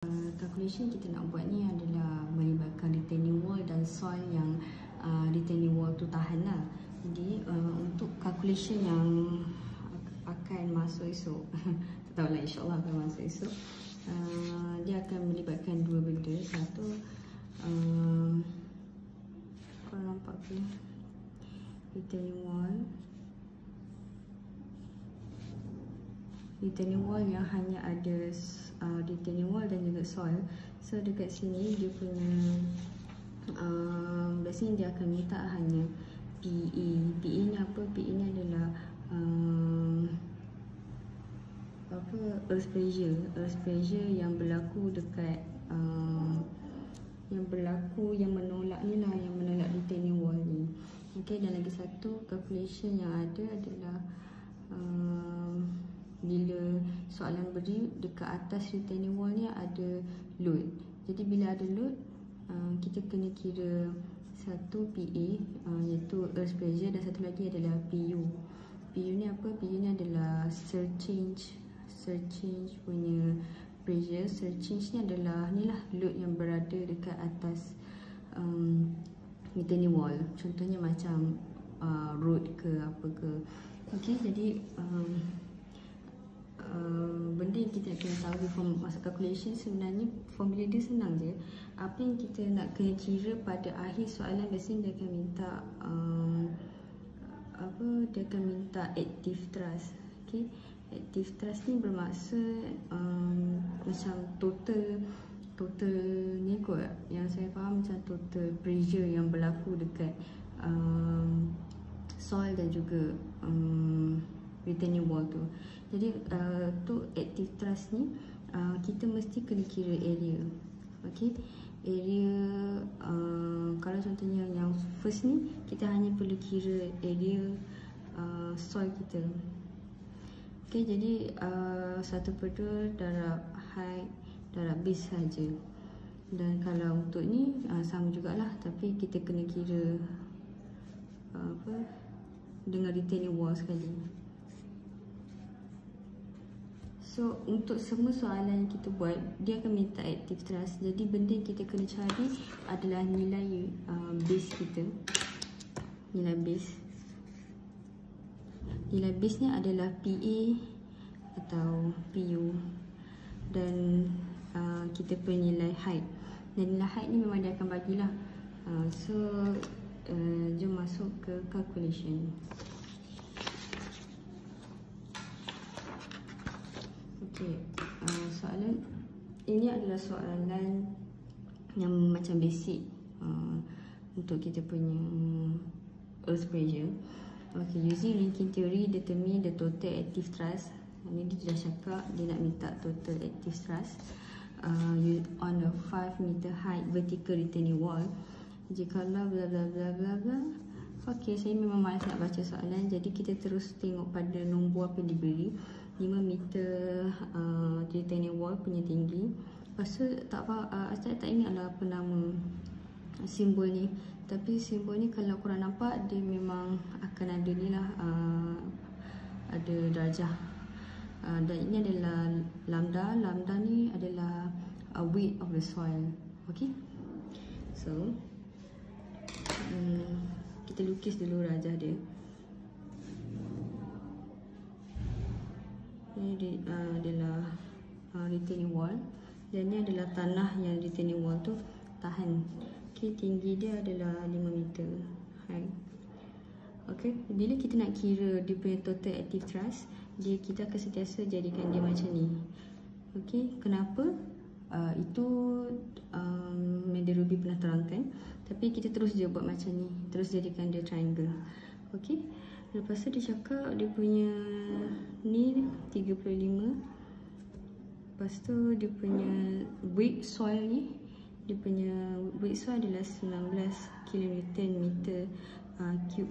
Calculation kita nak buat ni adalah melibatkan retaining wall dan soil yang retaining wall tu tahan lah. Jadi untuk calculation yang akan masuk esok tak tahulah, insyaAllah akan masuk esok, dia akan melibatkan dua benda. Satu, korang nampak ke retaining wall yang hanya ada retaining wall dan juga soil. So dekat sini dia punya biasanya dia akan minta hanya PE. PE ni apa? PE ni adalah earth pressure yang berlaku dekat yang menolak ni lah, yang menolak retaining wall ni. Okay, dan lagi satu calculation yang ada adalah bila soalan beri dekat atas retaining wall ni ada load. Jadi bila ada load, kita kena kira satu PA iaitu earth pressure, dan satu lagi adalah PU. PU ni apa? PU ni adalah surcharge punya pressure. Surcharge ni adalah ni lah load yang berada dekat atas retaining wall. Contohnya macam road ke apa ke. Okay, jadi benda yang kita kena tahu di form masa calculation, sebenarnya formula dia senang je. Apa yang kita nak kena kira pada akhir soalan, biasanya dia akan minta dia akan minta active thrust. Okay, active thrust ni bermaksud macam total ni kot, yang saya faham macam total pressure yang berlaku dekat soil dan juga retaining wall tu. Jadi tu active thrust ni kita mesti kena kira area. Okay, area kalau contohnya yang first ni kita hanya perlu kira area soil kita. Okay, jadi 1/2 darab height darab base saja. Dan kalau untuk ni sama jugalah, tapi kita kena kira dengan retaining wall sekali. So untuk semua soalan yang kita buat, dia akan minta active thrust. Jadi benda yang kita kena cari adalah nilai base kita. Nilai base ni adalah PA atau PU, dan kita punya nilai height. Dan nilai height ni memang dia akan bagilah. So jom masuk ke calculation. Okay, soalan ini adalah soalan yang macam basic untuk kita punya earth pressure. Okay, using linking theory, determine the total active thrust. Ini dia dah cakap dia nak minta total active thrust on a 5 meter height vertical retaining wall. Jikalau bla bla bla bla bla. Okay, saya memang malas nak baca soalan, jadi kita terus tengok pada nombor apa yang diberi. 5 meter retaining wall punya tinggi. Lepas tu tak ingat lah apa nama simbol ni, tapi simbol ni kalau korang nampak dia memang akan ada ni lah, ada darjah. Dan ini adalah lambda. Lambda ni adalah weight of the soil. Okay, so kita lukis dulu rajah dia. Ini adalah retaining wall, dan ini adalah tanah yang retaining wall tu tahan. Okay, tinggi dia adalah 5 meter height. Okay, bila kita nak kira dia punya total active thrust, kita akan sentiasa jadikan dia macam ni. Okay, kenapa? Itu Madam Ruby pernah terangkan, tapi kita terus je buat macam ni, terus jadikan dia triangle. Okay, lepas tu dia cakap dia punya ni 35. Lepas tu dia punya weight soil ni, dia punya weight soil adalah 19 kN/meter cube.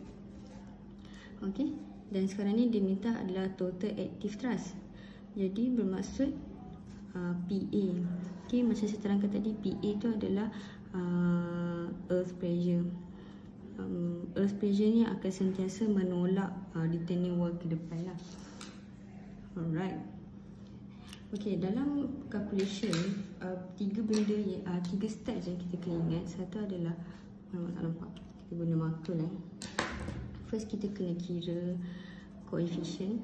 Okay, dan sekarang ni dia minta adalah total active thrust. Jadi bermaksud PA. Okay, macam saya terangkan tadi, PA tu adalah earth pressure. Earth pressure ni akan sentiasa menolak retaining wall ke depan lah. Alright. Okey, dalam calculation tiga steps yang kita kena ingat. Satu adalah tak nampak, kita guna marker lah. First kita kena kira coefficient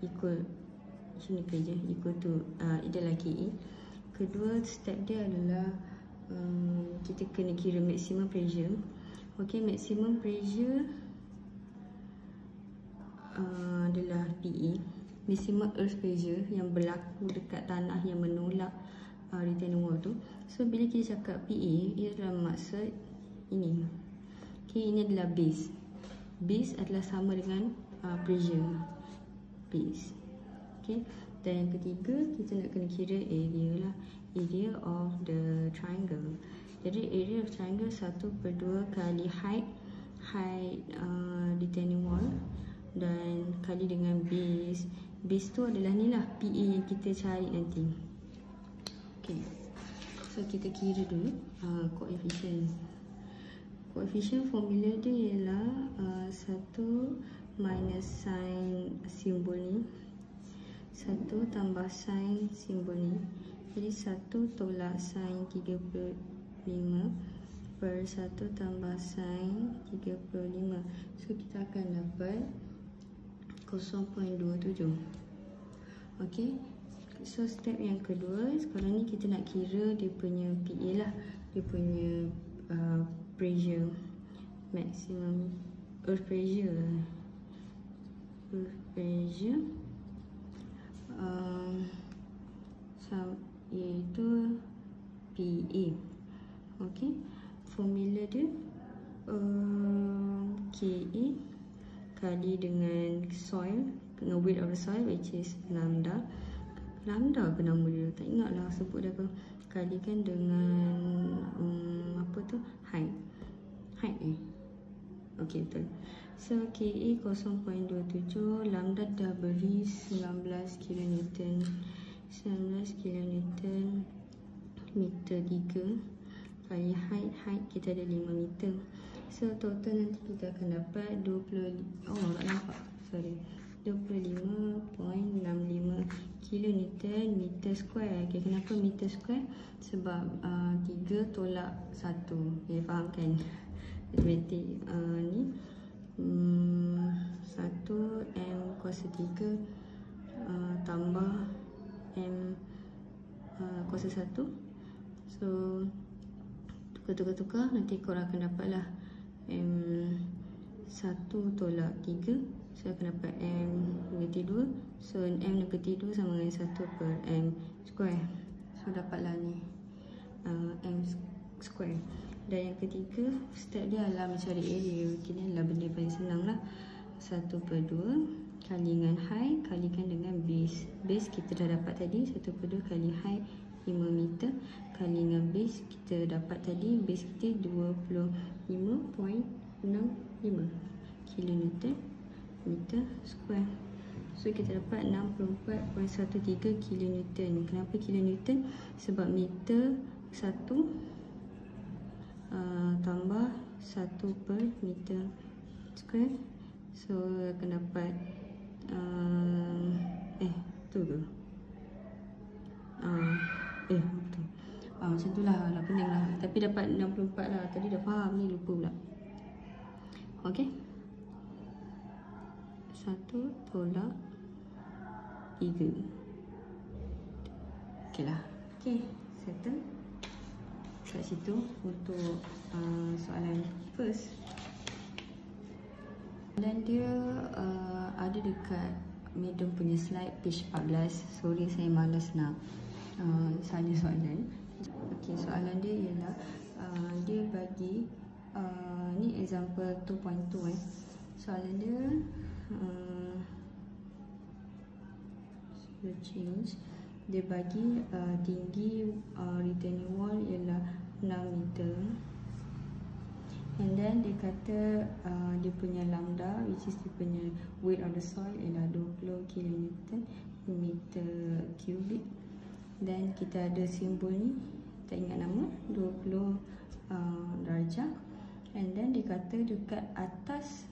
equal sini kerja equal to adalah KE. Kedua step dia adalah kita kena kira maximum pressure. Okey, maximum pressure adalah PE, maximum earth pressure yang berlaku dekat tanah yang menolak retaining wall tu. So bila kita cakap PE, ia adalah maksud ini. Okay, ini adalah base. Base adalah sama dengan pressure base. Okay, dan yang ketiga kita nak kena kira area lah, area of the triangle. Jadi area of triangle 1/2 kali height retaining wall dan kali dengan base. Base tu adalah ni lah, PE yang kita cari nanti. Okay, so kita kira dulu coefficient. Coefficient formula dia ialah 1 minus sin simbol ni, 1 tambah sin simbol ni. Jadi 1 tolak sin 35 per 1 tambah sin 35. So kita akan dapat 0.27. Okey, so step yang kedua, sekarang ni kita nak kira dia punya PA lah, dia punya pressure, maximum earth pressure, iaitu PA. Okey, formula dia KA kali dengan soil, dengan weight of the soil, which is lambda. Lambda ke nama dia? Tak ingat lah sebut dia apa. Kalikan dengan apa tu? Height. Okey, betul. So KA 0.27, lambda dah beri 19 kN. 19 kN meter 3 kali height kita ada 5 meter. So total nanti kita akan dapat 25 kN meter square. Okay, kenapa meter square? Sebab 3 tolak 1. Okay, faham kan? Matematik ni 1 M kuasa 3 tambah M kuasa 1. So tukar-tukar nanti korang akan dapat lah M1 tolak 3. So akan dapat M negatif 2. So M negatif 2 sama dengan 1 per M square. So dapatlah ni M square. Dan yang ketiga step dia adalah mencari area. Kini adalah benda paling senang lah. 1/2 kali dengan height kalikan dengan base. Base kita dah dapat tadi, 1/2 kali height 5 meter kali dengan base kita dapat tadi, base kita 25.65 kilonewton meter square. So kita dapat 64.13 kilonewton. Kenapa kilonewton? Sebab meter 1 tambah 1 per meter square. So akan dapat betul ke? Betul. Macam tu lah pening lah. Tapi dapat 64 lah. Tadi dah faham ni, lupa pula. Okay, 1 tolak 3. Okay lah. Okay, settle kat situ untuk soalan first. Dan dia ada dekat Madam punya slide page 14. Sorry, saya malas nak salin soalan. Okay, soalan dia ialah dia bagi ni example 2.2 soalan dia change. Dia bagi tinggi retaining wall ialah 6 meter. And then dia kata dia punya lambda, which is dia punya weight of the soil ialah 20 kN meter cubic. Dan kita ada simbol ni, tak ingat nama, 20 darjah. And then dia kata dekat atas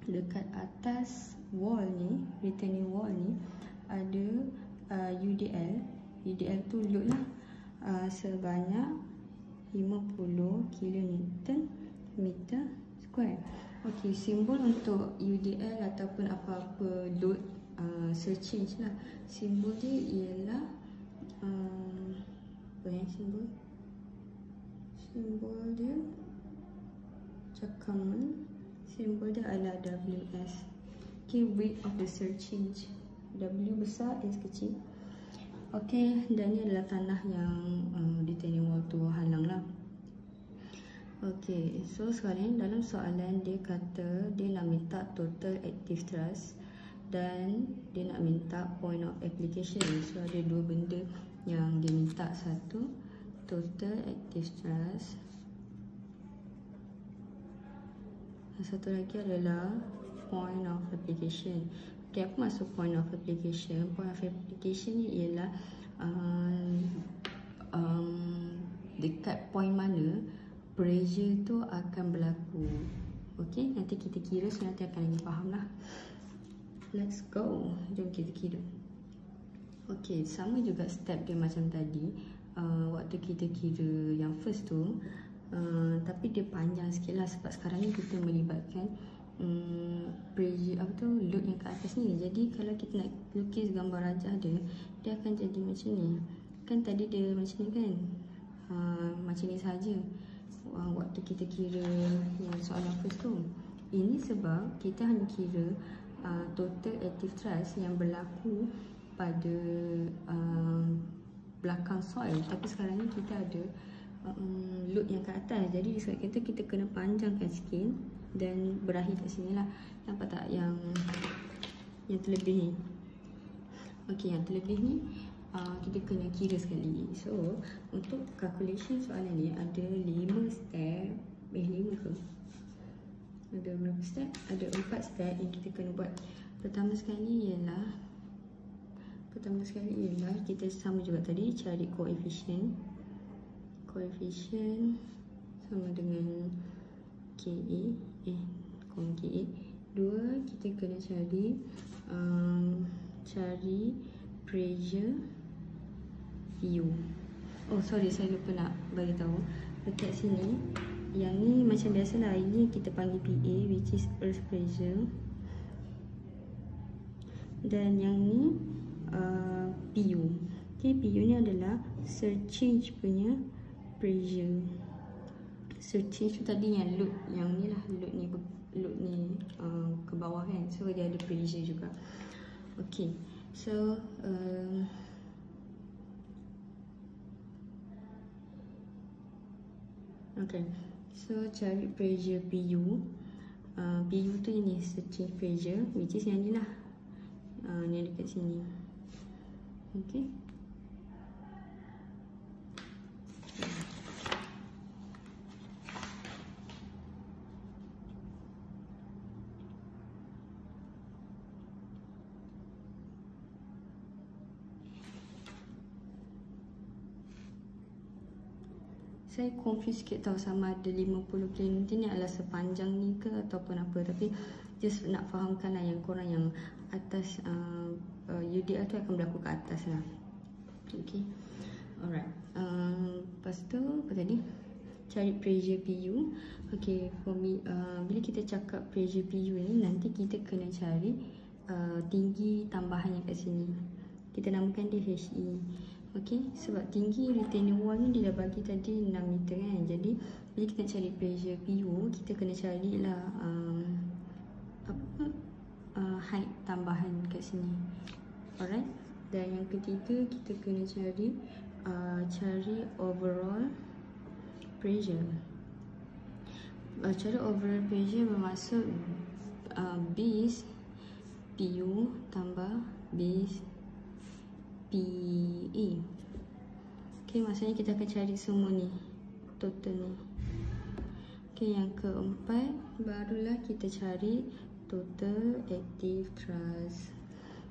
dekat atas wall ni, retaining wall ni ada UDL. UDL tu load lah, sebanyak 50 kilonewton meter square. Okey, simbol untuk UDL ataupun apa-apa load surcharge lah, simbol dia ialah apa yang simbol dia cakaman, simbol dia adalah WS. Okay, weight of the surcharge, W besar, S kecil. Okay, dan ni adalah tanah yang retaining wall tu halang lah. Okay, so sekarang dalam soalan dia kata dia nak minta total active thrust dan dia nak minta point of application. So ada dua benda yang dia minta, satu total active thrust, dan satu lagi adalah point of application. Okay, apa maksud point of application? Point of application ni ialah dekat point mana pressure tu akan berlaku. Okay, nanti kita kira, so nanti akan lagi faham lah. Let's go, jom kita kira. Okay, sama juga step dia macam tadi, waktu kita kira yang first tu, tapi dia panjang sikit lah sebab sekarang ni kita melibatkan pressure load yang ke atas ni. Jadi kalau kita nak lukis gambar rajah dia akan jadi macam ni. Kan tadi dia macam ni kan, macam ni saja waktu kita kira yang soalan first tu. Ini sebab kita hanya kira total active thrust yang berlaku pada belakang soil, tapi sekarang ni kita ada load yang ke atas. Jadi sebab kita kena panjangkan sikit dan berakhir kat sini lah. Nampak tak yang terlebih ni? Okay, yang terlebih ni kita kena kira sekali. So untuk calculation soalan ni ada 5 step. 5 ke? Ada berapa step? Ada 4 step yang kita kena buat. Pertama sekali ialah kita sama juga tadi, cari koefisien. Koefisien sama dengan KA, KA. Dua, kita kena cari pressure PU. Oh sorry, saya lupa nak bagi tahu. Dekat sini, yang ni macam biasa lah, ini kita panggil PA, which is earth pressure. Dan yang ni PU. Okay, PU ni adalah surcharge punya pressure. Surcharge tu tadi yang load, yang ni lah load ni ke bawah kan, so dia ada pressure juga. Okay, so okay, so cari pressure PU. PU tu ini surcharge pressure, which is yang ni lah, ni dekat sini. Okay, saya confused sikit tau sama ada 50 km ni adalah sepanjang ni ke ataupun apa, tapi just nak fahamkan lah yang korang yang atas UDL tu akan berlaku ke atas lah. Okay, alright. Lepas tu apa tadi? Cari pressure PU. Okay, for me, bila kita cakap pressure PU ni, nanti kita kena cari tinggi tambahan yang kat sini. Kita namakan dia HE. Okay, sebab tinggi retaining wall ni dia dah bagi tadi 6 meter kan. Jadi bila kita cari pressure PU, kita kena carilah height tambahan kat sini. Alright. Dan yang ketiga, kita kena cari overall pressure. Cari overall pressure bermaksud base PU tambah base PE. Okay, maksudnya kita akan cari semua ni, total ni. Okay, yang keempat, barulah kita cari total active thrust.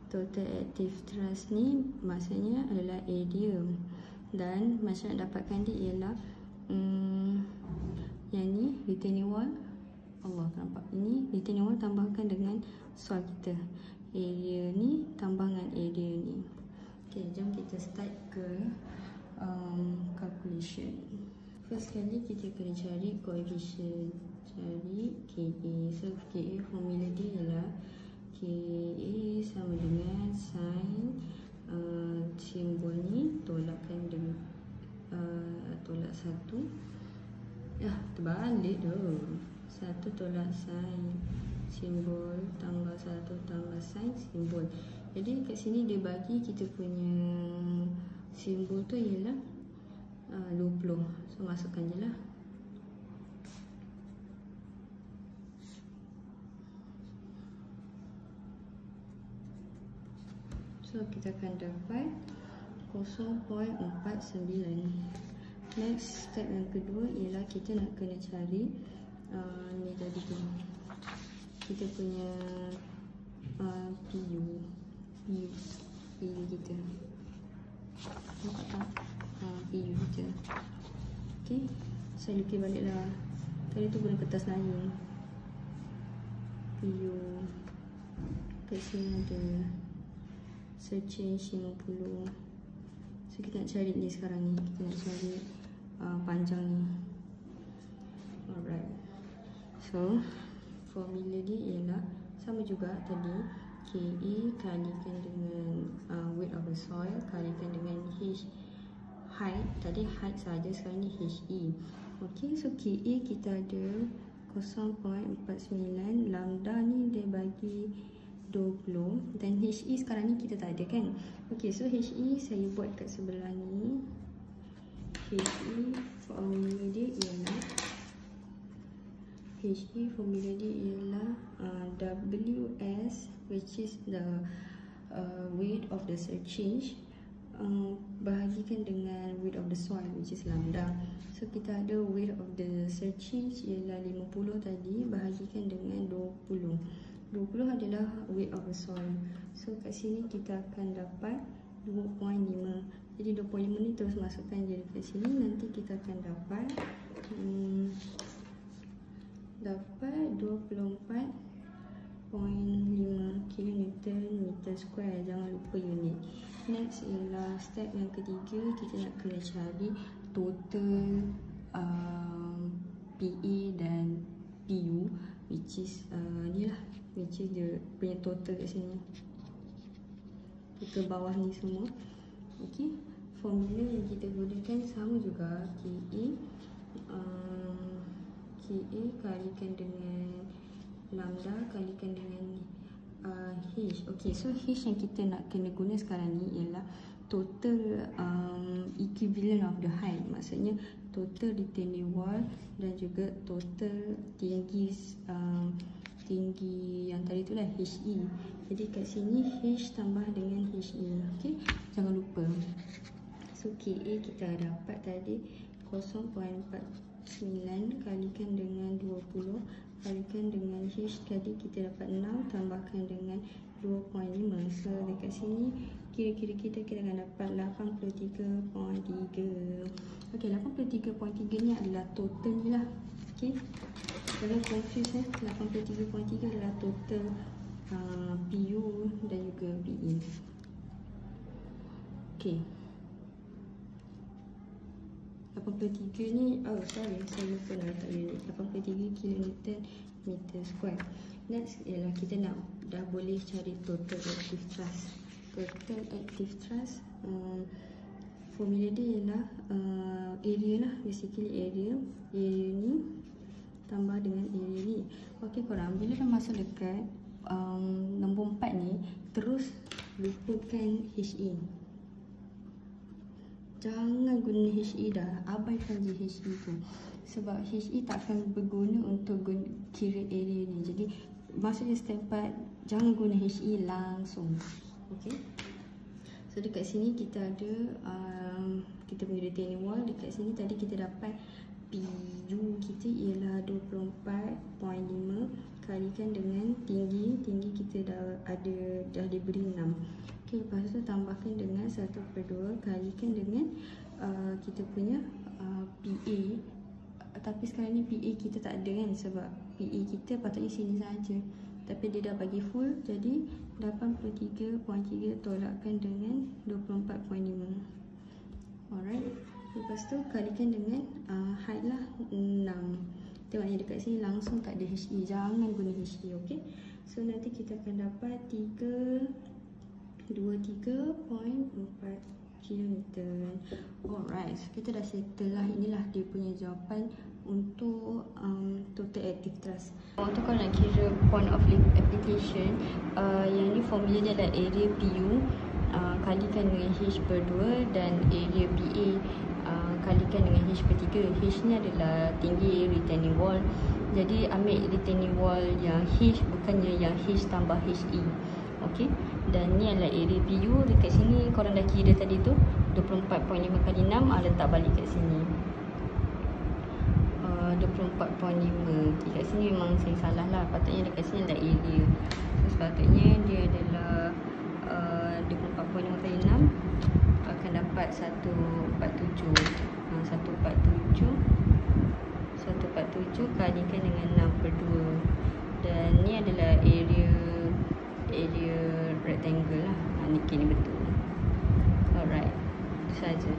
Total active thrust ni maksudnya adalah area. Dan macam nak dapatkan dia ialah yang ni retaining wall Allah, nampak? Ini retaining wall tambahkan dengan soil kita. Area ni tambah dengan area ni. Okay, jom kita start ke calculation. First kali kita kena cari coefficient. Cari KA. So KA formula dia ialah KA sama dengan sin simbol ni tolakkan dengan tolak 1. Terbalik tu. 1 tolak sin simbol tambah 1 tambah sin simbol. Jadi kat sini dia bagi kita punya simbol tu ialah 20. So masukkan je lah. So kita akan dapat 0.49. Next step yang kedua ialah kita nak kena cari ni tadi tu, kita punya PU kita. Nampak tak? PU kita. Okay, saya lukis balik lah. Tadi tu guna kertas lain. PU kat sini ada change 50. So kita nak cari ni sekarang ni. Kita nak cari panjang ni. Alright. So formula dia ialah sama juga tadi. KA kalikan dengan weight of the soil kalikan dengan H height. Tadi height saja, sekarang ni HE. Okay, so KA kita ada 0.49. Lambda ni dia bagi 20 dan HE sekarang ni kita tak ada kan. Okay, so HE saya buat kat sebelah ni. HE formula dia ialah WS, which is the weight of the surcharge, bahagikan dengan weight of the soil, which is lambda. So kita ada weight of the surcharge ialah 50 tadi, bahagikan dengan 20. 20 adalah weight of the soil. So kat sini kita akan dapat 2.5. Jadi 2.5 ni terus masukkan je dekat sini. Nanti kita akan dapat 24.5 kilonewton meter square. Jangan lupa unit. Next ialah step yang ketiga, kita nak kena cari total PA dan PU, which is ni lah, which is dia punya total kat sini, total bawah ni semua. Okay, formula yang kita gunakan sama juga. KA kalikan dengan lambda kalikan dengan H. Okay, so H yang kita nak kena guna sekarang ni ialah total equivalent of the height. Maksudnya total retaining wall dan juga total tinggi tinggi yang tadi tu lah, HE. Jadi kat sini H tambah dengan HE. Okay, jangan lupa. So KA kita dapat tadi 0.49 kalikan dengan 20 kalikan dengan H tadi kita dapat 6 tambahkan dengan 2.5. So dekat sini kira-kira kita akan dapat 83.3. Okay, 83.3 ni adalah total ni lah. Okay, jangan confuse 83.3 adalah total PU dan juga PE. Okay, 83 ni, sorry, saya lupa nak letak unit. 83 kilonewton meter square. Next ialah kita nak dah boleh cari total active thrust. Total active thrust, formula dia ialah area lah, basically area ni tambah dengan area ni. Okay korang, bila dah masuk dekat nombor 4 ni, terus lupakan HE. Jangan guna HE dah, abaikan je HE tu. Sebab HE tak akan berguna untuk kira area ni. Jadi maksudnya step 4, jangan guna HE langsung. Okay, so dekat sini kita ada kita punya retaining wall. Dekat sini tadi kita dapat PU kita ialah 24.5 kalikan dengan tinggi kita dah diberi 6. Okay, lepas tu tambahkan dengan 1/2 kalikan dengan kita punya PA Tapi sekarang ni PA kita tak ada kan, sebab PA kita patutnya sini saja. Tapi dia dah bagi full, jadi 83.3 tolakkan dengan 24.5. Alright. Lepas tu kalikan dengan height lah 6. Tengok ni dekat sini langsung tak ada HE. Jangan guna HE, okay. So nanti kita akan dapat 23.4 km. Alright, so kita dah settle lah. Inilah dia punya jawapan untuk total active thrust. Untuk kalau nak kira point of application, yang ni formula dia adalah area PU kalikan dengan H per 2 dan area PA kalikan dengan H per 3. H ni adalah tinggi retaining wall. Jadi ambil retaining wall yang H, bukannya yang H tambah HE. Okey. Dan ni adalah area PU. Dekat sini korang dah kira tadi tu 24.5 kali 6, letak balik kat sini 24.5. Dekat sini memang saya salah lah. Patutnya dekat sini adalah area. So sepatutnya dia adalah 24.5 kali 6 akan dapat 147. 147 kalikan dengan 6 per 2. Dan ni adalah area rectangle lah. Ni kini betul. Alright, itu saja.